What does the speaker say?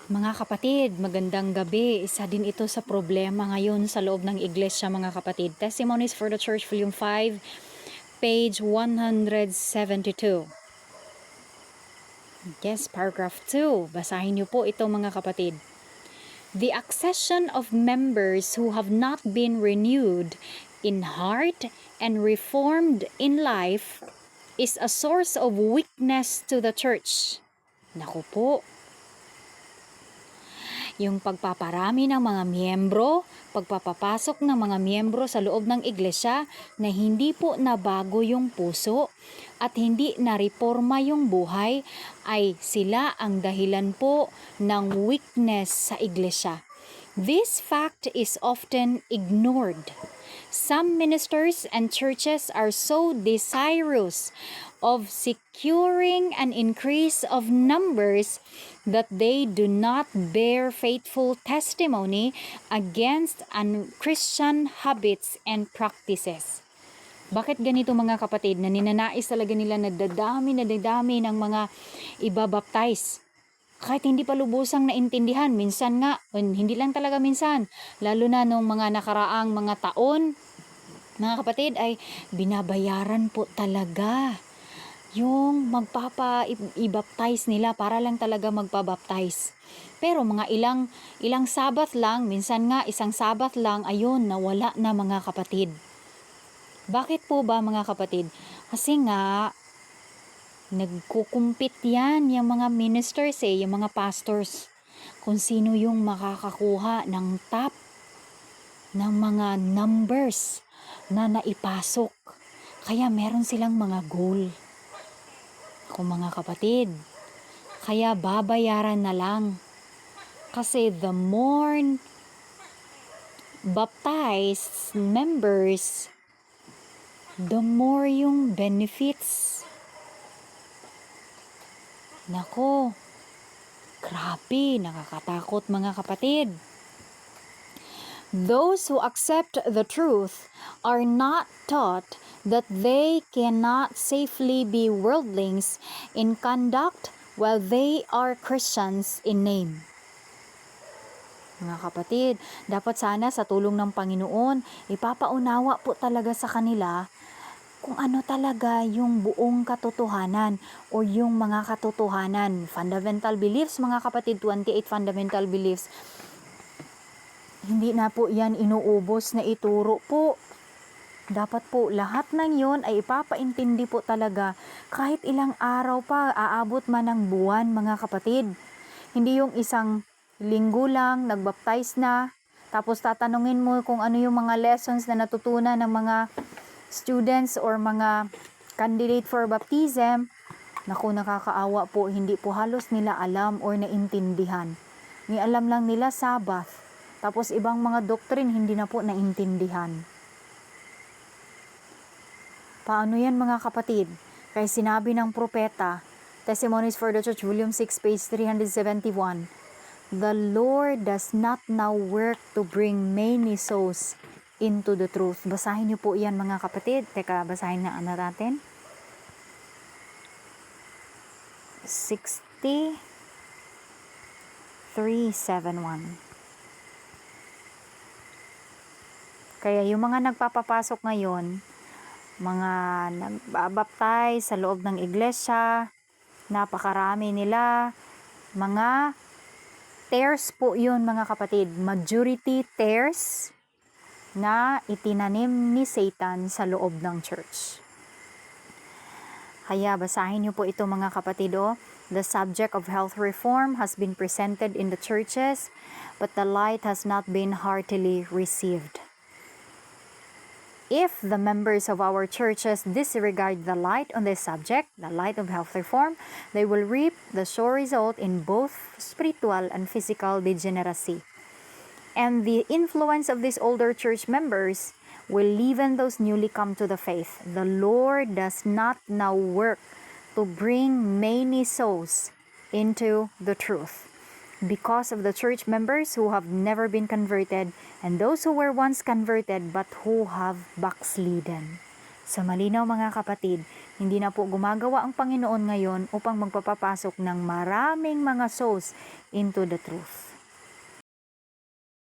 Mga kapatid, magandang gabi. Isa din ito sa problema ngayon sa loob ng iglesia, mga kapatid. Testimonies for the Church, Volume 5, page 172. Yes, paragraph 2. Basahin niyo po ito, mga kapatid. The accession of members who have not been renewed in heart and reformed in life is a source of weakness to the church. Naku po, yung pagpaparami ng mga miyembro, pagpapapasok ng mga miyembro sa loob ng iglesia na hindi po nabago yung puso at hindi nareforma yung buhay ay sila ang dahilan po ng weakness sa iglesia. This fact is often ignored. Some ministers and churches are so desirous of securing an increase of numbers that they do not bear faithful testimony against unchristian habits and practices. Bakit ganito, mga kapatid, na ninanais talaga nila na dadami ng mga ibabaptize? Kahit hindi pa lubusang naintindihan, minsan nga, hindi lang talaga minsan, lalo na nung mga nakaraang mga taon, mga kapatid, ay binabayaran po talaga yung magpapa-i-baptize nila para lang talaga magpa-baptize. Pero mga ilang sabat lang, minsan nga isang sabat lang, ayun, nawala na, mga kapatid. Bakit po ba, mga kapatid? Kasi nga, nagkukumpit yan, yung mga ministers yung mga pastors, kung sino yung makakakuha ng top ng mga numbers na naipasok. Kaya meron silang mga goal. Kung mga kapatid, kaya babayaran na lang. Kasi the more baptized members, the more yung benefits. Nako, grabe, nakakatakot, mga kapatid. Those who accept the truth are not taught that they cannot safely be worldlings in conduct while they are Christians in name. Mga kapatid, dapat sana sa tulong ng Panginoon, ipapaunawa po talaga sa kanila kung ano talaga yung buong katotohanan o yung mga katotohanan. Fundamental beliefs, mga kapatid, 28 fundamental beliefs. Hindi na po yan inuubos na ituro po. Dapat po lahat ng yon ay ipapaintindi po talaga kahit ilang araw pa, aabot man ng buwan, mga kapatid. Hindi yung isang linggo lang, nagbaptize na, tapos tatanungin mo kung ano yung mga lessons na natutunan ng mga students or mga candidate for baptism. Naku, nakakaawa po, hindi po halos nila alam or naintindihan. Ni alam lang nila Sabbath, tapos ibang mga doctrine hindi na po naintindihan. Paano yan, mga kapatid? Kaya sinabi ng propeta, Testimonies for the Church, Volume 6, page 371, the Lord does not now work to bring many souls into the truth. Basahin niyo po yan, mga kapatid. Teka, basahin na natin. 63:7:1. Kaya yung mga nagpapapasok ngayon, mga nagbabaptize sa loob ng iglesia, napakarami nila, mga tares po yun, mga kapatid. Majority tares na itinanim ni Satan sa loob ng church. Kaya basahin niyo po ito, mga kapatid. The subject of health reform has been presented in the churches, but the light has not been heartily received. If the members of our churches disregard the light on this subject, the light of health reform, they will reap the sure result in both spiritual and physical degeneracy. And the influence of these older church members will leaven those newly come to the faith. The Lord does not now work to bring many souls into the truth because of the church members who have never been converted and those who were once converted but who have backslidden. Sa malinaw mga kapatid, hindi na po gumagawa ang Panginoon ngayon upang magpapapasok ng maraming mga souls into the truth.